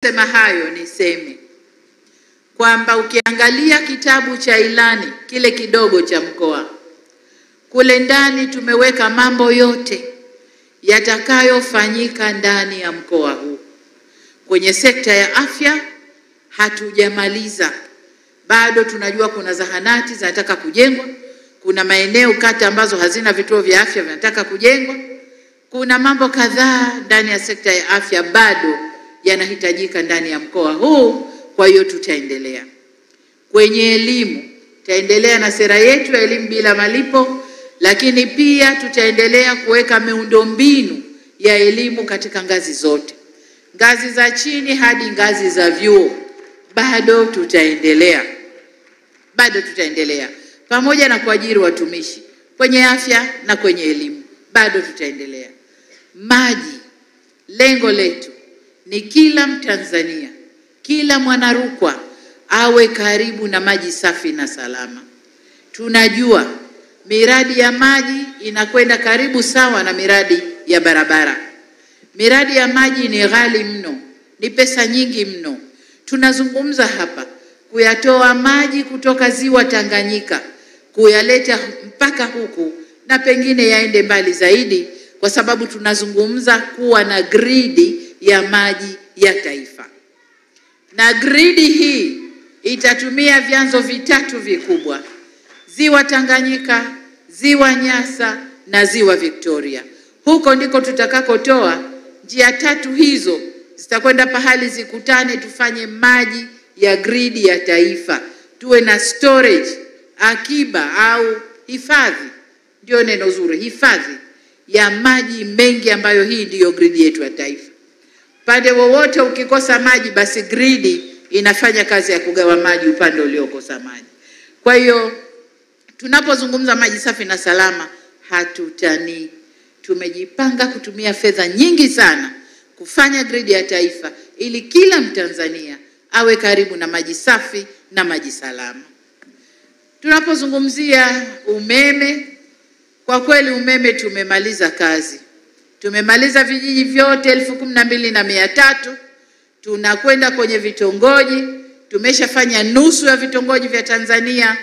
Sema hayo niseme kwamba ukiangalia kitabu cha ilani kile kidogo cha mkoa, kule ndani tumeweka mambo yote yatakayofanyika ndani ya mkoa huu. Kwenye sekta ya afya hatujamaliza. Bado tunajua kuna zahanati zinataka kujengwa, kuna maeneo kata ambazo hazina vituo vya afya vinataka kujengwa. Kuna mambo kadhaa ndani ya sekta ya afya bado yanahitajika ndani ya mkoa huu, kwa hiyo tutaendelea. Kwenye elimu, tutaendelea na sera yetu ya elimu bila malipo, lakini pia tutaendelea kuweka miundombinu ya elimu katika ngazi zote. Ngazi za chini hadi ngazi za vyuo, bado tutaendelea. Pamoja na kuajiri watumishi kwenye afya na kwenye elimu, bado tutaendelea. Maji, lengo letu ni kila Mtanzania, kila Mwanarukwa awe karibu na maji safi na salama. Tunajua miradi ya maji inakwenda karibu sawa na miradi ya barabara. Miradi ya maji ni ghali mno, ni pesa nyingi mno. Tunazungumza hapa kuyatoa maji kutoka ziwa Tanganyika, kuyaleta mpaka huku na pengine yaende mbali zaidi, kwa sababu tunazungumza kuwa na gridi ya maji ya taifa. Na gridi hii itatumia vyanzo vitatu vikubwa: ziwa Tanganyika, ziwa Nyasa na ziwa Victoria. Huko ndiko tutakakotoa. Njia tatu hizo zitakwenda pahali zikutane, tufanye maji ya gridi ya taifa. Tuwe na storage, akiba au hifadhi, ndio neno zuri, hifadhi ya maji mengi ambayo hii ndiyo gridi yetu ya taifa. Pande wowote ukikosa maji, basi gridi inafanya kazi ya kugawa maji upande uliokosa maji. Kwa hiyo tunapozungumza maji safi na salama, hatutani. Tumejipanga kutumia fedha nyingi sana kufanya gridi ya taifa ili kila Mtanzania awe karibu na maji safi na maji salama. Tunapozungumzia umeme, kwa kweli umeme tumemaliza kazi. Tumemaliza vijiji vyote 12,300. Tunakwenda kwenye vitongoji. Tumeshafanya nusu ya vitongoji vya Tanzania.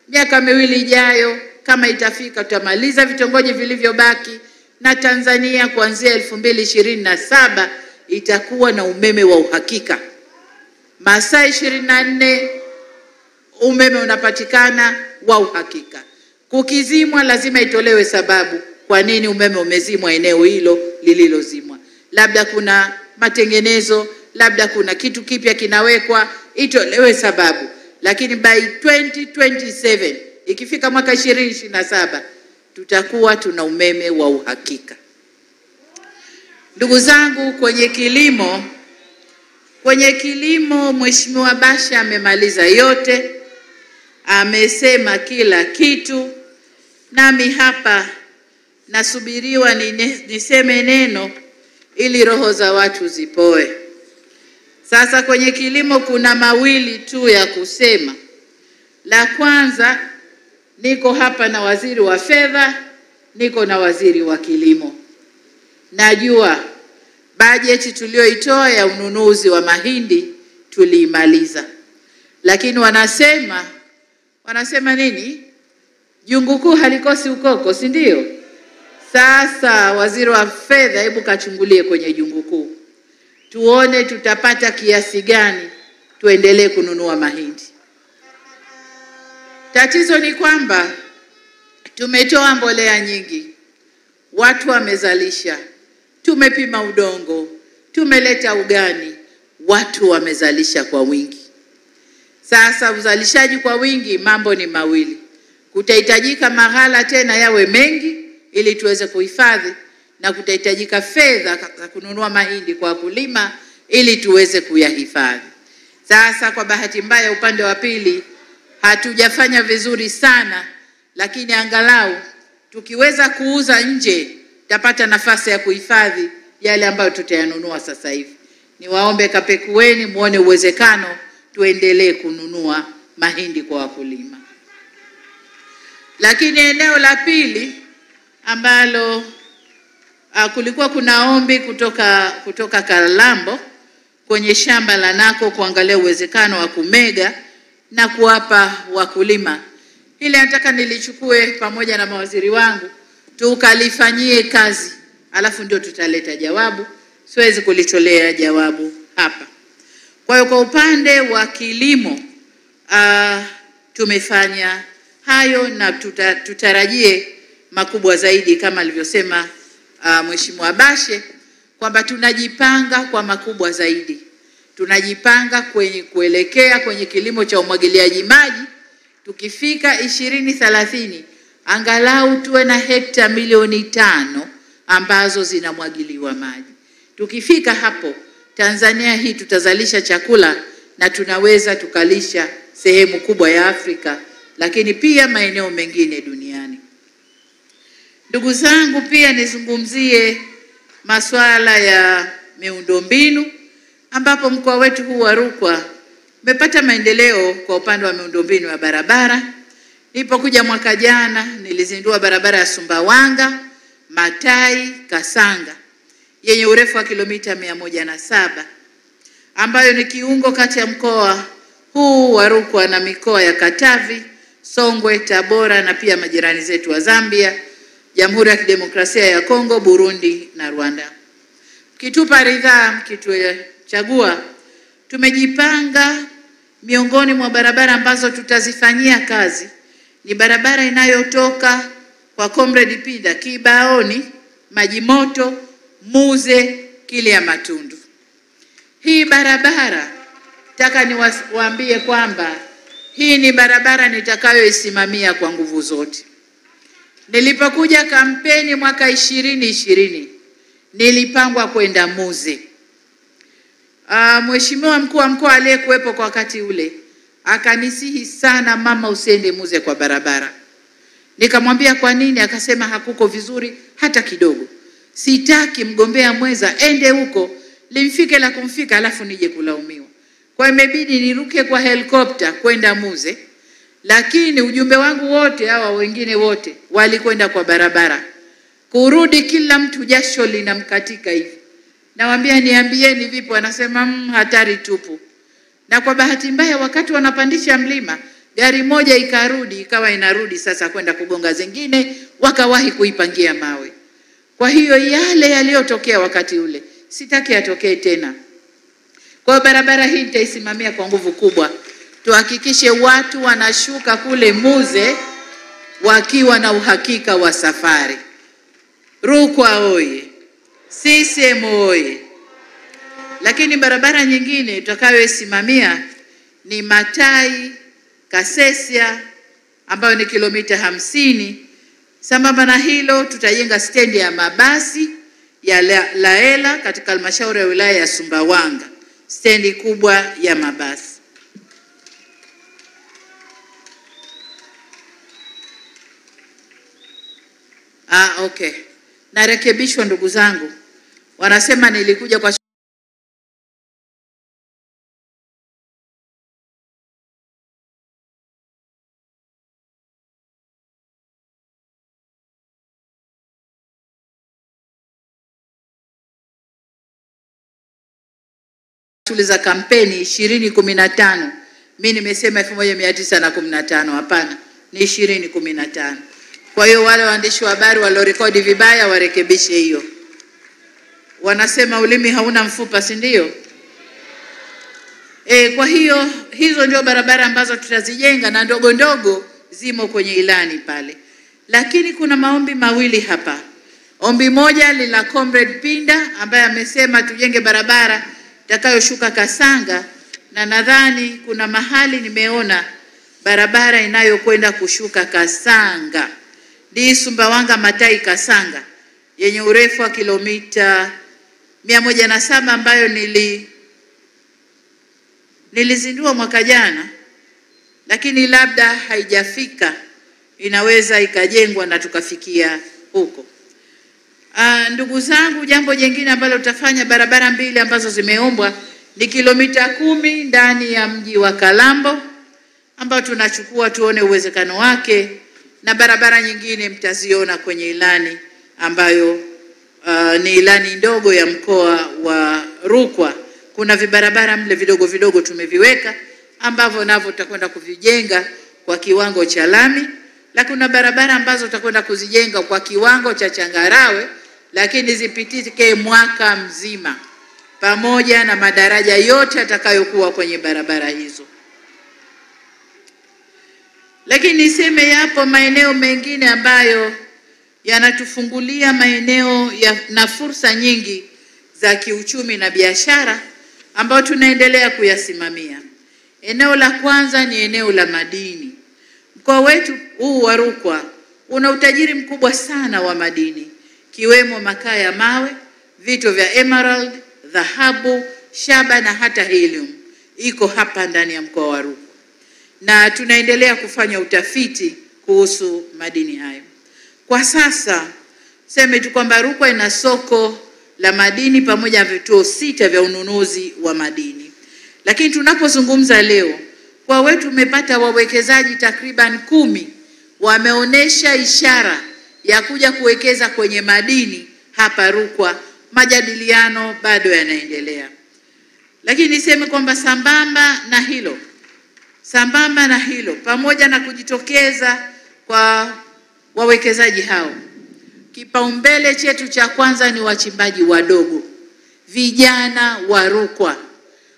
Miaka miwili ijayo kama itafika, tutamaliza vitongoji vilivyobaki, na Tanzania kuanzia 2027 itakuwa na umeme wa uhakika. Masaa 24 umeme unapatikana wa uhakika. Kukizimwa lazima itolewe sababu kwa nini umeme umezimwa eneo hilo lililozimwa. Labda kuna matengenezo, labda kuna kitu kipya kinawekwa, itolewe sababu. Lakini by 2027, ikifika mwaka 2027, tutakuwa tuna umeme wa uhakika. Ndugu zangu, kwenye kilimo Mheshimiwa Basha amemaliza yote, amesema kila kitu. Nami hapa nasubiriwa niseme neno ili roho za watu zipoe. Sasa kwenye kilimo kuna mawili tu ya kusema. La kwanza, niko hapa na waziri wa fedha, niko na waziri wa kilimo. Najua bajeti tulioitoa ya ununuzi wa mahindi tuliimaliza. Lakini wanasema nini? Jungu kuu halikosi ukoko, si ndio? Sasa waziri wa fedha, hebu kachungulie kwenye jungu kuu, tuone tutapata kiasi gani tuendelee kununua mahindi. Tatizo ni kwamba tumetoa mbolea nyingi, watu wamezalisha, tumepima udongo, tumeleta ugani, watu wamezalisha kwa wingi. Sasa uzalishaji kwa wingi, mambo ni mawili. Kutahitajika maghala tena yawe mengi ili tuweze kuhifadhi, na kutahitajika fedha za kununua mahindi kwa wakulima ili tuweze kuyahifadhi. Sasa kwa bahati mbaya upande wa pili hatujafanya vizuri sana, lakini angalau tukiweza kuuza nje tutapata nafasi ya kuhifadhi yale ambayo tutayanunua sasa hivi. Niwaombe kapekueni muone uwezekano tuendelee kununua mahindi kwa wakulima. Lakini eneo la pili ambalo kulikuwa kuna ombi kutoka Kalambo kwenye shamba la Nako kuangalia uwezekano wa kumega na kuwapa wakulima. Hili nataka nilichukue pamoja na mawaziri wangu tukalifanyie kazi, alafu ndio tutaleta jawabu. Siwezi kulitolea jawabu hapa. Kwa hiyo kwa upande wa kilimo tumefanya hayo na tutarajie makubwa zaidi kama alivyosema Mheshimiwa Bashe kwamba tunajipanga kwa makubwa zaidi. Tunajipanga kuelekea kwenye kilimo cha umwagiliaji maji. Tukifika 2030 angalau tuwe na hekta milioni 5 ambazo zinamwagiliwa maji. Tukifika hapo, Tanzania hii tutazalisha chakula na tunaweza tukalisha sehemu kubwa ya Afrika, lakini pia maeneo mengine duniani. Ndugu zangu, pia nizungumzie masuala ya miundombinu, ambapo mkoa wetu huu wa Rukwa umepata maendeleo kwa upande wa miundombinu ya barabara. Nilipokuja mwaka jana nilizindua barabara ya Sumbawanga, Matai, Kasanga yenye urefu wa kilomita 107 ambayo ni kiungo kati ya mkoa huu wa Rukwa na mikoa ya Katavi, Songwe, Tabora na pia majirani zetu wa Zambia, Jamhuri ya Kidemokrasia ya Kongo, Burundi na Rwanda. Kitupa ridhaa, mkituchagua, tumejipanga miongoni mwa barabara ambazo tutazifanyia kazi ni barabara inayotoka kwa Comrade Pinda Kibaoni, Majimoto, Muze, Kilya Matundu. Hii barabara nataka niwaambie kwamba hii ni barabara nitakayoisimamia kwa nguvu zote. Nilipokuja kampeni mwaka 2020 nilipangwa kwenda Muze. Mheshimiwa mkuu wa mkoa aliyekuwepo kwa wakati ule akanisihi sana, mama, usiende Muze kwa barabara. Nikamwambia kwa nini? Akasema hakuko vizuri hata kidogo. Sitaki mgombea mwenza ende huko limfike la kumfika alafu nije kulaumiwa. Kwa imebidi niruke kwa helikopta kwenda Muze, lakini ujumbe wangu wote hawa wengine wote walikwenda kwa barabara. Kurudi kila mtu jasho linamkatika hivi. Nawaambia niambieni vipi? Anasema hatari tupu. Na kwa bahati mbaya wakati wanapandisha mlima, gari moja ikarudi, ikawa inarudi sasa kwenda kugonga zingine, wakawahi kuipangia mawe. Kwa hiyo yale yaliyotokea wakati ule sitaki yatokee tena. Kwa barabara hii nitaisimamia kwa nguvu kubwa. Tuhakikishe watu wanashuka kule Muze wakiwa na uhakika wa safari. Rukwa oye! CCM oye! Lakini barabara nyingine tutakayoisimamia ni Matai Kasesia ambayo ni kilomita 50. Sambamba na hilo tutajenga stendi ya mabasi ya Laela katika halmashauri ya wilaya ya Sumbawanga, stendi kubwa ya mabasi. Okay. Narekebishwa ndugu zangu. Wanasema nilikuja kwa shule za kampeni 2015. Mimi nimesema 1915. Hapana, ni 2015. Kwa hiyo wale waandishi wa habari waliorekodi vibaya warekebishe hiyo. Wanasema ulimi hauna mfupa, si ndio? Kwa hiyo hizo ndio barabara ambazo tutazijenga na ndogo ndogo zimo kwenye ilani pale. Lakini kuna maombi mawili hapa. Ombi moja lila Comrade Pinda ambaye amesema tujenge barabara itakayoshuka Kasanga, na nadhani kuna mahali nimeona barabara inayokwenda kushuka Kasanga ni Sumbawanga Matai Kasanga yenye urefu wa kilomita 107 ambayo nilizindua mwaka jana, lakini labda haijafika, inaweza ikajengwa na tukafikia huko. Ndugu zangu, jambo jingine ambalo tutafanya, barabara mbili ambazo zimeombwa ni kilomita 10 ndani ya mji wa Kalambo ambao tunachukua tuone uwezekano wake, na barabara nyingine mtaziona kwenye ilani ambayo ni ilani ndogo ya mkoa wa Rukwa kuna vibarabara mle vidogo vidogo tumeviweka ambavyo navyo tutakwenda kuvijenga kwa kiwango cha lami, na kuna barabara ambazo tutakwenda kuzijenga kwa kiwango cha changarawe, lakini zipitike mwaka mzima, pamoja na madaraja yote yatakayokuwa kwenye barabara hizo. Lakini niseme yapo maeneo mengine ambayo yanatufungulia maeneo na fursa nyingi za kiuchumi na biashara ambayo tunaendelea kuyasimamia. Eneo la kwanza ni eneo la madini. Mkoa wetu huu wa Rukwa una utajiri mkubwa sana wa madini, kiwemo makaa ya mawe, vito vya emerald, dhahabu, shaba na hata helium. Iko hapa ndani ya mkoa wa Rukwa. Na tunaendelea kufanya utafiti kuhusu madini hayo. Kwa sasa sema tu kwamba Rukwa ina soko la madini pamoja na vituo 6 vya ununuzi wa madini. Lakini tunapozungumza leo, kwa wetu umepata wawekezaji takriban 10 wameonesha ishara ya kuja kuwekeza kwenye madini hapa Rukwa. Majadiliano bado yanaendelea. Lakini niseme kwamba sambamba na hilo pamoja na kujitokeza kwa wawekezaji hao, kipaumbele chetu cha kwanza ni wachimbaji wadogo, vijana wa Rukwa,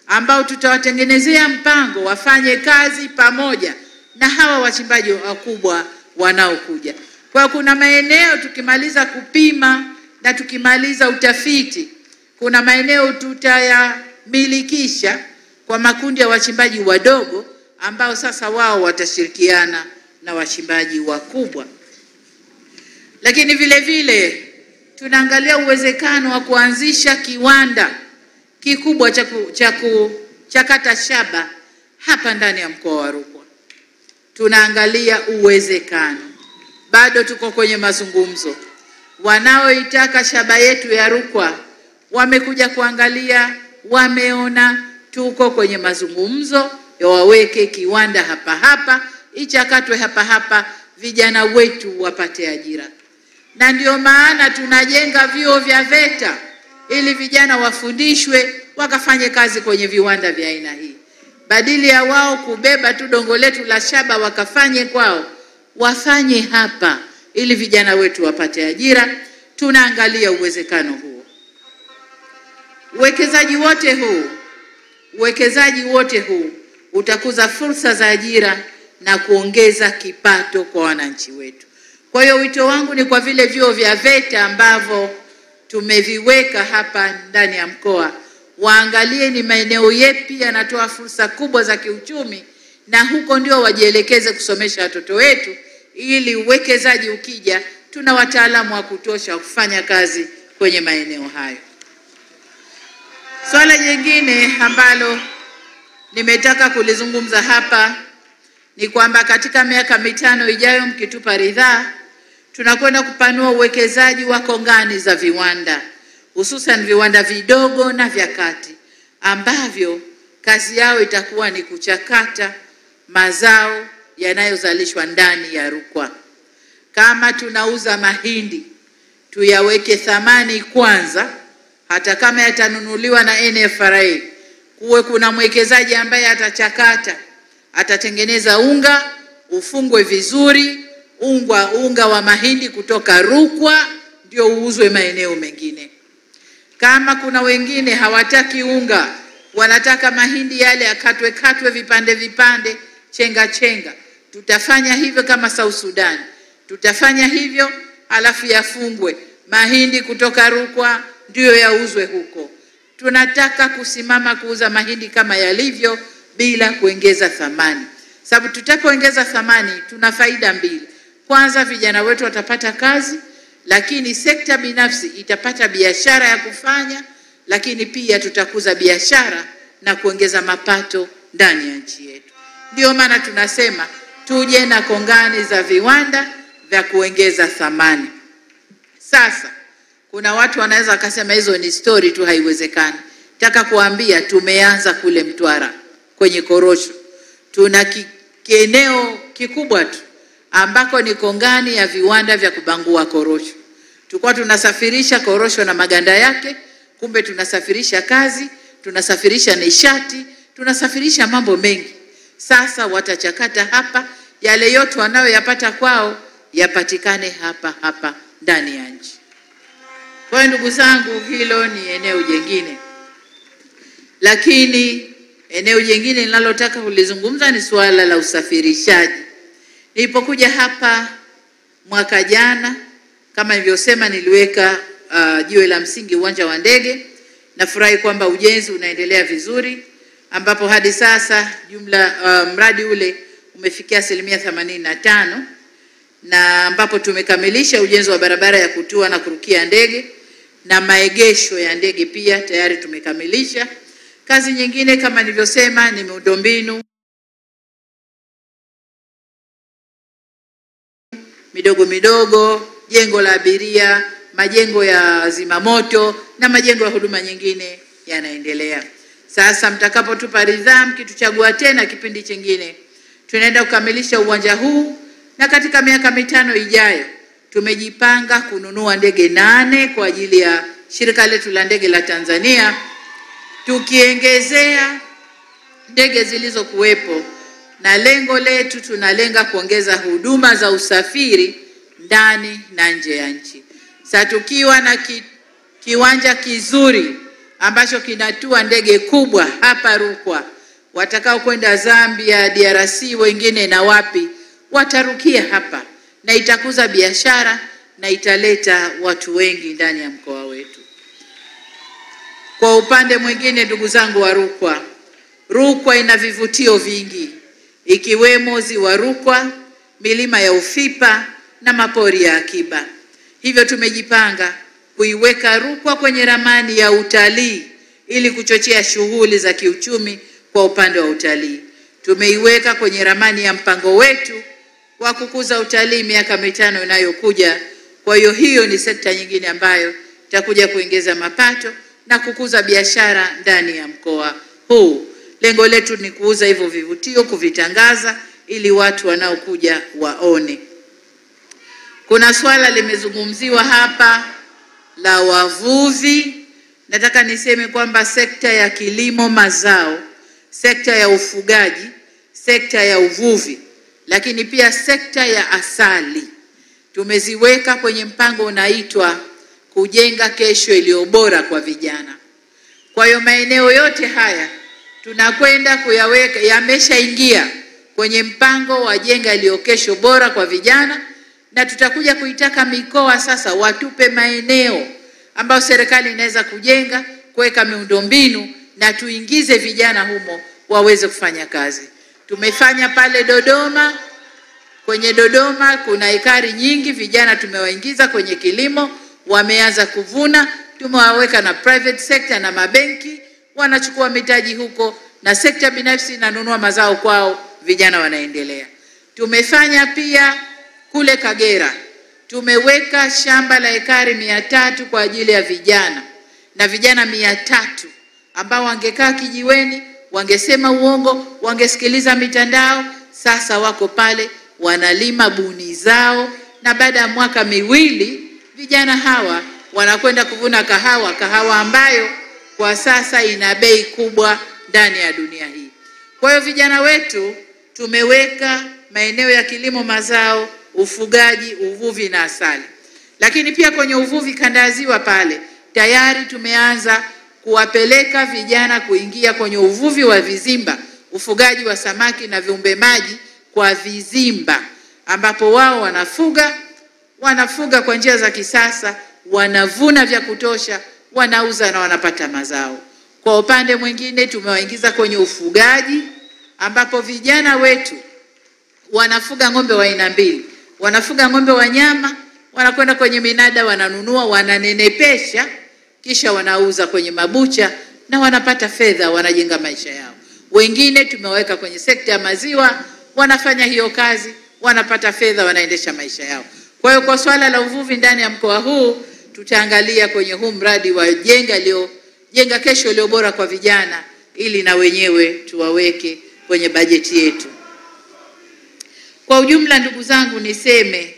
ambao tutawatengenezea mpango wafanye kazi pamoja na hawa wachimbaji wakubwa wanaokuja. Kwa kuna maeneo tukimaliza kupima na tukimaliza utafiti, kuna maeneo tutayamilikisha kwa makundi ya wachimbaji wadogo ambao sasa wao watashirikiana na wachimbaji wakubwa. Lakini vile vile tunaangalia uwezekano wa kuanzisha kiwanda kikubwa cha kuchakata shaba hapa ndani ya mkoa wa Rukwa. Tunaangalia uwezekano. Bado tuko kwenye mazungumzo. Wanaoitaka shaba yetu ya Rukwa wamekuja kuangalia, wameona tuko kwenye mazungumzo ya waweke kiwanda hapa, ichakatwe hapa, vijana wetu wapate ajira. Na ndio maana tunajenga vyuo vya VETA ili vijana wafundishwe wakafanye kazi kwenye viwanda vya aina hii. Badili ya wao kubeba tu dongo letu la shaba wakafanye kwao, wafanye hapa ili vijana wetu wapate ajira. Tunaangalia uwezekano huo. Uwekezaji wote huu utakuza fursa za ajira na kuongeza kipato kwa wananchi wetu. Kwa hiyo wito wangu ni kwa vile vyuo vya VETA ambavyo tumeviweka hapa ndani ya mkoa, waangalie ni maeneo yepi yanatoa fursa kubwa za kiuchumi, na huko ndio wajielekeze kusomesha watoto wetu, ili uwekezaji ukija tuna wataalamu wa kutosha kufanya kazi kwenye maeneo hayo. Swala jingine ambalo nimetaka kulizungumza hapa ni kwamba katika miaka 5 ijayo, mkitupa ridhaa, tunakwenda kupanua uwekezaji wa kongani za viwanda, hususan viwanda vidogo na vya kati, ambavyo kazi yao itakuwa ni kuchakata mazao yanayozalishwa ndani ya Rukwa. Kama tunauza mahindi, tuyaweke thamani kwanza, hata kama yatanunuliwa na NFRA, kuwe kuna mwekezaji ambaye atachakata, atatengeneza unga, ufungwe vizuri, unga wa mahindi kutoka Rukwa ndio uuzwe maeneo mengine. Kama kuna wengine hawataki unga, wanataka mahindi yale akatwe vipande, chenga, tutafanya hivyo kama South Sudan. Tutafanya hivyo, alafu yafungwe mahindi kutoka Rukwa ndio yauzwe huko. Tunataka kusimama kuuza mahindi kama yalivyo bila kuongeza thamani. Sababu tutapoongeza thamani tuna faida mbili. Kwanza, vijana wetu watapata kazi, lakini sekta binafsi itapata biashara ya kufanya, lakini pia tutakuza biashara na kuongeza mapato ndani ya nchi yetu. Ndio maana tunasema tuje na kongani za viwanda vya kuongeza thamani. Sasa kuna watu wanaweza wakasema hizo ni story tu, haiwezekani. Nataka kuambia tumeanza kule Mtwara kwenye korosho. Tuna kieneo kikubwa tu ambako ni kongani ya viwanda vya kubangua korosho. Tulikuwa tunasafirisha korosho na maganda yake, kumbe tunasafirisha kazi, tunasafirisha nishati, tunasafirisha mambo mengi. Sasa watachakata hapa, yale yote wanayoyapata kwao yapatikane hapa hapa ndani ya nchi. Kwa hiyo ndugu zangu, hilo ni eneo jingine. Lakini eneo jingine ninalotaka kulizungumza ni suala la usafirishaji. Nilipokuja hapa mwaka jana, kama nilivyosema, niliweka jiwe la msingi uwanja wa ndege. Nafurahi kwamba ujenzi unaendelea vizuri, ambapo hadi sasa jumla mradi ule umefikia 85%, na ambapo tumekamilisha ujenzi wa barabara ya kutua na kurukia ndege na maegesho ya ndege pia tayari tumekamilisha. Kazi nyingine kama nilivyosema ni miundombinu midogo midogo, jengo la abiria, majengo ya zimamoto na majengo ya huduma nyingine yanaendelea. Sasa mtakapotupa ridhaa mkituchagua tena kipindi kingine, tunaenda kukamilisha uwanja huu, na katika miaka 5 ijayo tumejipanga kununua ndege 8 kwa ajili ya shirika letu la ndege la Tanzania, tukiongezea ndege zilizokuwepo, na lengo letu tunalenga kuongeza huduma za usafiri ndani na nje ya nchi. Sasa tukiwa na kiwanja kizuri ambacho kinatua ndege kubwa hapa Rukwa, watakao kwenda Zambia, DRC, wengine na wapi, watarukia hapa, na itakuza biashara na italeta watu wengi ndani ya mkoa wetu. Kwa upande mwingine, ndugu zangu wa Rukwa, Rukwa ina vivutio vingi, ikiwemo ziwa Rukwa, milima ya Ufipa na mapori ya akiba. Hivyo tumejipanga kuiweka Rukwa kwenye ramani ya utalii ili kuchochea shughuli za kiuchumi kwa upande wa utalii. Tumeiweka kwenye ramani ya mpango wetu wa kukuza utalii miaka 5 inayokuja. Kwa hiyo hiyo ni sekta nyingine ambayo itakuja kuongeza mapato na kukuza biashara ndani ya mkoa huu. Lengo letu ni kuuza hivyo vivutio, kuvitangaza ili watu wanaokuja waone. Kuna swala limezungumziwa hapa la wavuvi. Nataka niseme kwamba sekta ya kilimo mazao, sekta ya ufugaji, sekta ya uvuvi, lakini pia sekta ya asali tumeziweka kwenye mpango unaitwa kujenga kesho iliyo bora kwa vijana. Kwa hiyo maeneo yote haya tunakwenda kuyaweka, yameshaingia kwenye mpango wa jenga iliyo kesho bora kwa vijana, na tutakuja kuitaka mikoa sasa watupe maeneo ambayo serikali inaweza kujenga, kuweka miundombinu na tuingize vijana humo waweze kufanya kazi. Tumefanya pale Dodoma. Kwenye Dodoma kuna ekari nyingi, vijana tumewaingiza kwenye kilimo, wameanza kuvuna, tumewaweka na private sector na mabenki wanachukua mitaji huko, na sekta binafsi inanunua mazao kwao, vijana wanaendelea. Tumefanya pia kule Kagera, tumeweka shamba la ekari 300 kwa ajili ya vijana, na vijana 300 ambao wangekaa kijiweni, wangesema uongo, wangesikiliza mitandao, sasa wako pale wanalima buni zao, na baada ya mwaka 2 vijana hawa wanakwenda kuvuna kahawa ambayo kwa sasa ina bei kubwa ndani ya dunia hii. Kwa hiyo vijana wetu tumeweka maeneo ya kilimo mazao, ufugaji, uvuvi na asali. Lakini pia kwenye uvuvi kanda ya ziwa pale tayari tumeanza kuwapeleka vijana kuingia kwenye uvuvi wa vizimba, ufugaji wa samaki na viumbe maji kwa vizimba, ambapo wao wanafuga kwa njia za kisasa, wanavuna vya kutosha, wanauza na wanapata mazao. Kwa upande mwingine tumewaingiza kwenye ufugaji, ambapo vijana wetu wanafuga ng'ombe wa aina 2. Wanafuga ng'ombe wa nyama, wanakwenda kwenye minada, wananunua, wananenepesha, kisha wanauza kwenye mabucha na wanapata fedha, wanajenga maisha yao. Wengine tumeweka kwenye sekta ya maziwa, wanafanya hiyo kazi, wanapata fedha, wanaendesha maisha yao. Kwa hiyo kwa swala la uvuvi ndani ya mkoa huu tutaangalia kwenye huu mradi wa jenga kesho iliyo bora kwa vijana, ili na wenyewe tuwaweke kwenye bajeti yetu. Kwa ujumla, ndugu zangu, niseme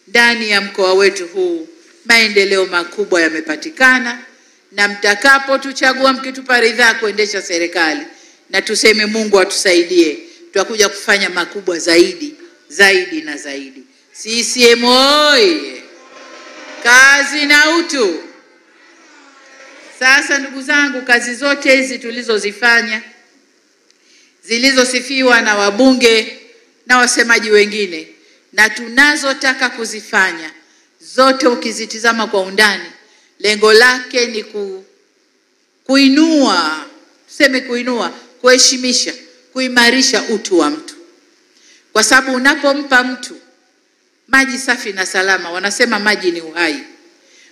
ndani ya mkoa wetu huu maendeleo makubwa yamepatikana, na mtakapo tuchagua mkitupa ridhaa kuendesha serikali, na tuseme Mungu atusaidie, tutakuja kufanya makubwa zaidi na zaidi. CCM oyee! Kazi na utu. Sasa ndugu zangu, kazi zote hizi tulizozifanya, zilizosifiwa na wabunge na wasemaji wengine, na tunazotaka kuzifanya zote, ukizitizama kwa undani, lengo lake ni kuinua, kuheshimisha, kuimarisha utu wa mtu. Kwa sababu unapompa mtu maji safi na salama, wanasema maji ni uhai.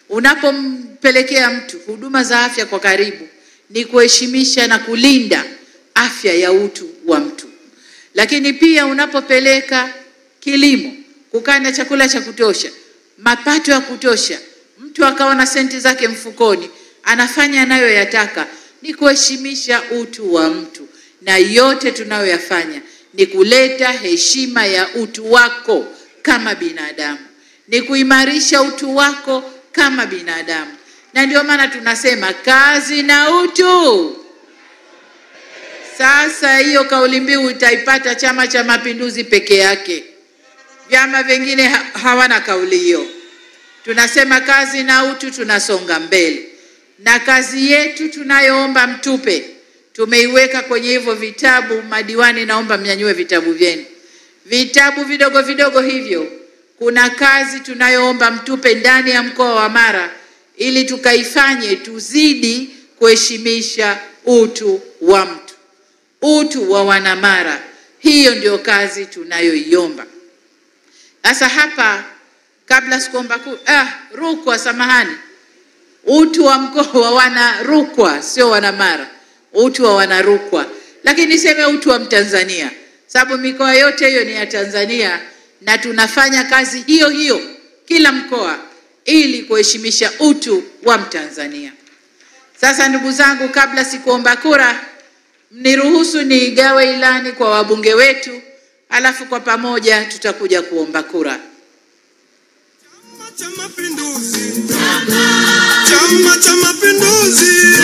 Unapompelekea mtu huduma za afya kwa karibu, ni kuheshimisha na kulinda afya ya utu wa mtu. Lakini pia unapopeleka kilimo, kukaa na chakula cha kutosha, mapato ya kutosha, mtu akawa na senti zake mfukoni, anafanya anayoyataka, ni kuheshimisha utu wa mtu. Na yote tunayoyafanya ni kuleta heshima ya utu wako kama binadamu, ni kuimarisha utu wako kama binadamu. Na ndio maana tunasema kazi na utu. Sasa hiyo kauli mbiu utaipata Chama cha Mapinduzi peke yake. Vyama vingine hawana kauli hiyo. Tunasema kazi na utu, tunasonga mbele. Na kazi yetu tunayoomba mtupe, tumeiweka kwenye hivyo vitabu. Madiwani, naomba mnyanyue vitabu vyenu. Vitabu vidogo vidogo hivyo, kuna kazi tunayoomba mtupe ndani ya mkoa wa Mara, ili tukaifanye, tuzidi kuheshimisha utu wa mtu, utu wa Wanamara. Hiyo ndio kazi tunayoiomba. Sasa hapa, kabla sikuomba Rukwa, samahani, utu wa mkoa wa wana Rukwa, sio Wanamara, utu wa wana Rukwa. Lakini niseme utu wa Mtanzania, sababu mikoa yote hiyo ni ya Tanzania, na tunafanya kazi hiyo hiyo kila mkoa ili kuheshimisha utu wa Mtanzania. Sasa ndugu zangu, kabla sikuomba kura, mniruhusu nigawe ilani kwa wabunge wetu, alafu kwa pamoja tutakuja kuomba kura. Chama cha Mapinduzi, Chama cha Mapinduzi,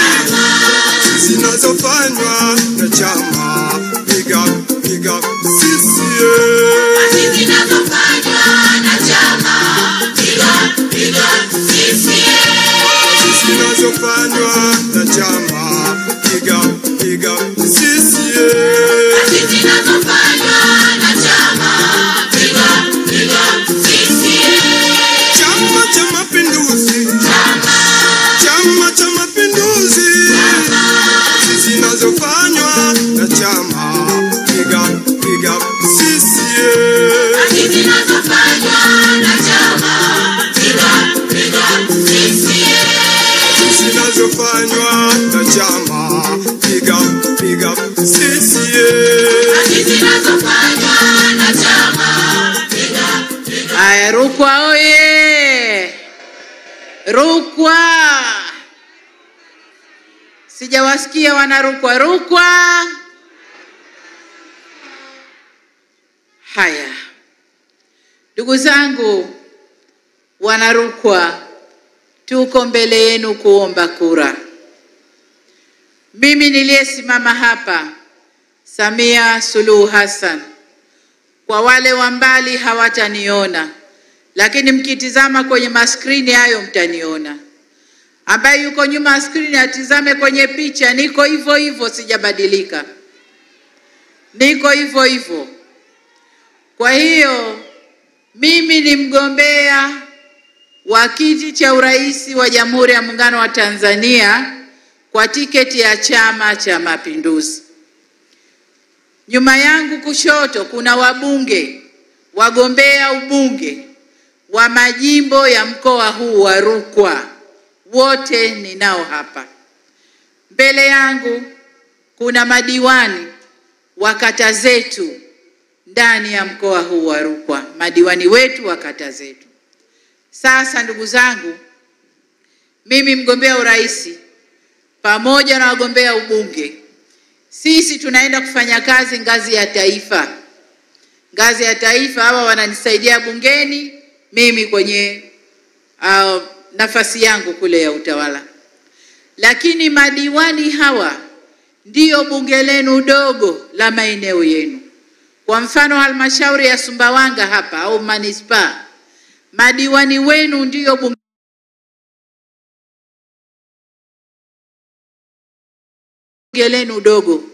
zinazofanywa na chama, piga CCM. Zinazofanywa na chama, piga CCM. Zinazofanywa na chama, piga CCM. Zinazofanywa na chama, piga CCM. Chama cha Mapinduzi, Chama cha Mapinduzi, zinazofanywa na chama, piga CCM. Zinazofanywa na chama, piga CCM. Zinazofanywa na chama, piga CCM. Zinazofanywa na chama, piga. Aya, Rukwa oye! Rukwa! Sijawasikia wana Rukwa. Rukwa! Haya, ndugu zangu wana Rukwa, tuko mbele yenu kuomba kura. Mimi niliyesimama hapa, Samia Suluhu Hassan. Kwa wale wa mbali hawataniona, lakini mkitizama kwenye maskrini hayo mtaniona. Ambaye yuko nyuma skrini atizame kwenye picha, niko hivyo hivyo, sijabadilika. Niko hivyo hivyo. Kwa hiyo mimi ni mgombea wa kiti cha urais wa Jamhuri ya Muungano wa Tanzania kwa tiketi ya Chama cha Mapinduzi. Nyuma yangu kushoto kuna wabunge, wagombea ubunge wa majimbo ya mkoa huu wa Rukwa. Wote ninao hapa. Mbele yangu kuna madiwani wa kata zetu ndani ya mkoa huu wa Rukwa, madiwani wetu wa kata zetu. Sasa ndugu zangu, mimi mgombea urais pamoja na wagombea ubunge, sisi tunaenda kufanya kazi ngazi ya taifa. Ngazi ya taifa, hawa wananisaidia bungeni, mimi kwenye nafasi yangu kule ya utawala. lakini madiwani hawa ndiyo bunge lenu dogo la maeneo yenu. Kwa mfano halmashauri ya Sumbawanga hapa au manispaa, madiwani wenu ndiyo bunge lenu dogo.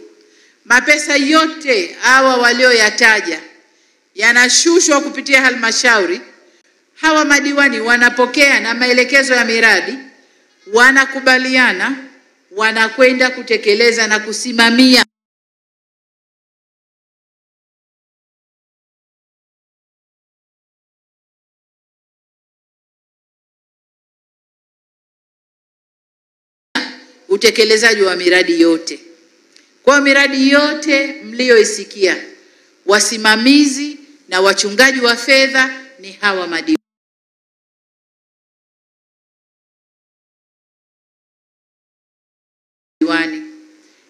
Mapesa yote hawa walioyataja yanashushwa kupitia halmashauri. Hawa madiwani wanapokea na maelekezo ya miradi, wanakubaliana, wanakwenda kutekeleza na kusimamia utekelezaji wa miradi yote. Kwa miradi yote mlioisikia, wasimamizi na wachungaji wa fedha ni hawa madiwani.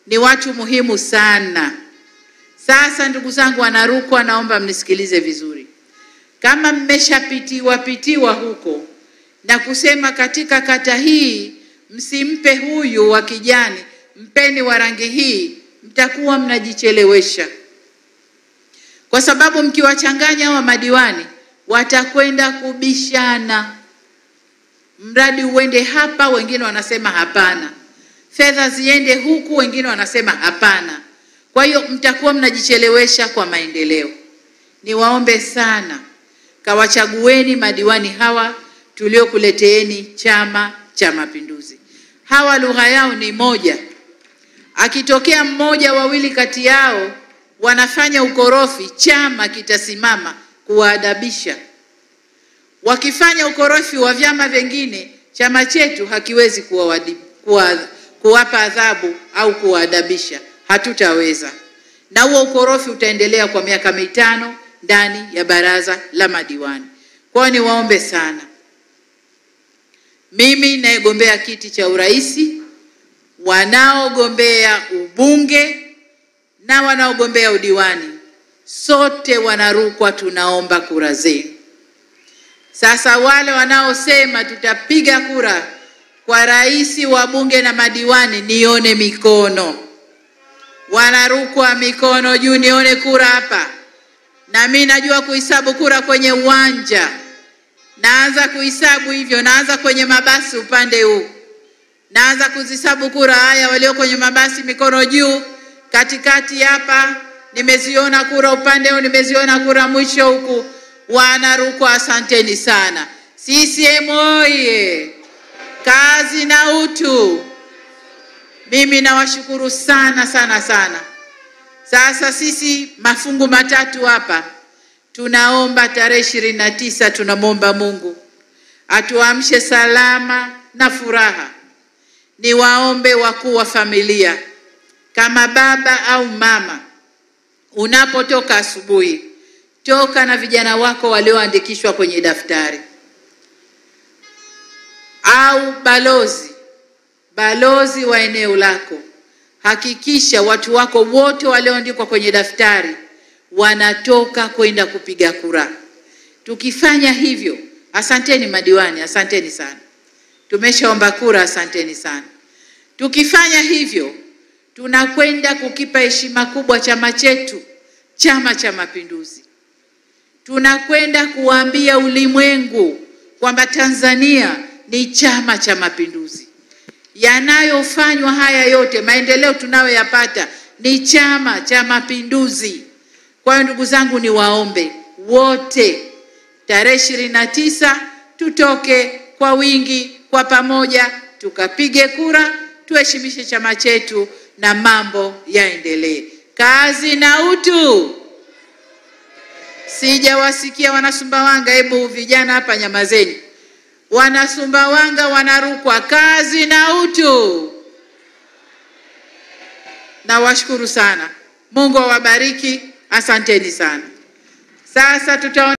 Ni watu muhimu sana. Sasa ndugu zangu wanarukwa, naomba mnisikilize vizuri. Kama mmeshapitiwa huko na kusema katika kata hii msimpe huyu wa kijani, mpeni wa rangi hii, mtakuwa mnajichelewesha. Kwa sababu mkiwachanganya wa madiwani watakwenda kubishana. Mradi uende hapa, wengine wanasema hapana. Fedha ziende huku, wengine wanasema hapana. Kwa hiyo mtakuwa mnajichelewesha kwa maendeleo. Niwaombe sana, kawachagueni madiwani hawa tuliokuleteeni Chama cha Mapinduzi. Hawa lugha yao ni moja. Akitokea mmoja wawili kati yao wanafanya ukorofi, chama kitasimama kuwaadabisha. Wakifanya ukorofi wa vyama vingine, chama chetu hakiwezi kuwapa adhabu au kuwaadabisha. Hatutaweza. Na huo ukorofi utaendelea kwa miaka 5 ndani ya baraza la madiwani. Kwa ni waombe sana, mimi naegombea kiti cha uraisi, wanaogombea ubunge na wanaogombea udiwani, sote wanarukwa, tunaomba kura zenu. Sasa wale wanaosema tutapiga kura kwa rais, wa bunge na madiwani, nione mikono. Wanarukwa, mikono juu, nione kura hapa. Na mimi najua kuhesabu kura kwenye uwanja. Naanza kuhesabu hivyo, naanza kwenye mabasi upande huu. Naanza kuzihesabu kura. Haya, walio kwenye mabasi mikono juu. Katikati hapa nimeziona kura, upande huu nimeziona kura, mwisho huku. Wanarukwa, asanteni sana. CCM oye! Kazi na utu. Mimi nawashukuru sana sana sana. Sasa sisi mafungu 3 hapa tunaomba tarehe 29, tunamwomba Mungu atuamshe salama na furaha. Niwaombe wakuu wa familia, kama baba au mama, unapotoka asubuhi, toka na vijana wako walioandikishwa kwenye daftari, au balozi wa eneo lako. Hakikisha watu wako wote walioandikwa kwenye daftari wanatoka kwenda kupiga kura. Tukifanya hivyo, asanteni madiwani, asanteni sana. Tumeshaomba kura, asanteni sana. Tukifanya hivyo, tunakwenda kukipa heshima kubwa chama chetu, Chama cha Mapinduzi. Tunakwenda kuambia ulimwengu kwamba Tanzania ni Chama cha Mapinduzi. Yanayofanywa haya yote, maendeleo tunayoyapata, ni Chama cha Mapinduzi. Kwa hiyo ndugu zangu, ni waombe wote tarehe 29 tutoke kwa wingi, kwa pamoja, tukapige kura, tuheshimishe chama chetu na mambo yaendelee. Kazi na utu. Sijawasikia Wanasumbawanga, hebu vijana hapa nyamazeni. Wanasumbawanga wanarukwa, kazi na utu. Na washukuru sana. Mungu awabariki. Asanteni sana. Sasa tutaona